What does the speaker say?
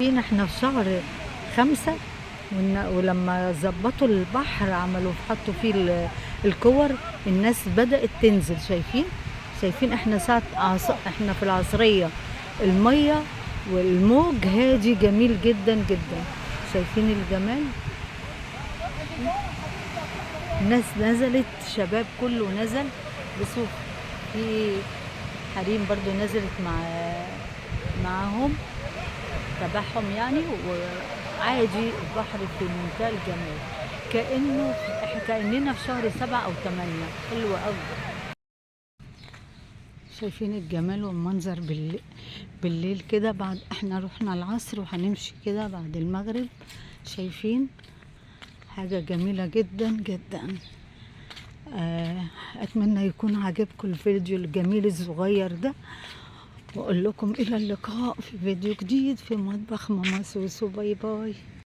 احنا في شهر 5، ولما ظبطوا البحر عملوا حطوا فيه الكور. الناس بدأت تنزل. شايفين احنا احنا في العصرية. المية والموج هادي جميل جدا جدا. شايفين الجمال. الناس نزلت، شباب كله نزل. بصوا في حريم برضو نزلت معاهم تبعهم يعني. وعادي البحر في منتهى الجمال، كأننا في شهر 7 أو 8. حلوة أوي. شايفين الجمال والمنظر بالليل كده. بعد احنا رحنا العصر وهنمشي كده بعد المغرب. شايفين حاجة جميلة جدا جدا. أتمنى يكون عجبكم الفيديو الجميل الصغير ده، وأقول لكم إلى اللقاء في فيديو جديد في مطبخ ماما سوسو. باي باي.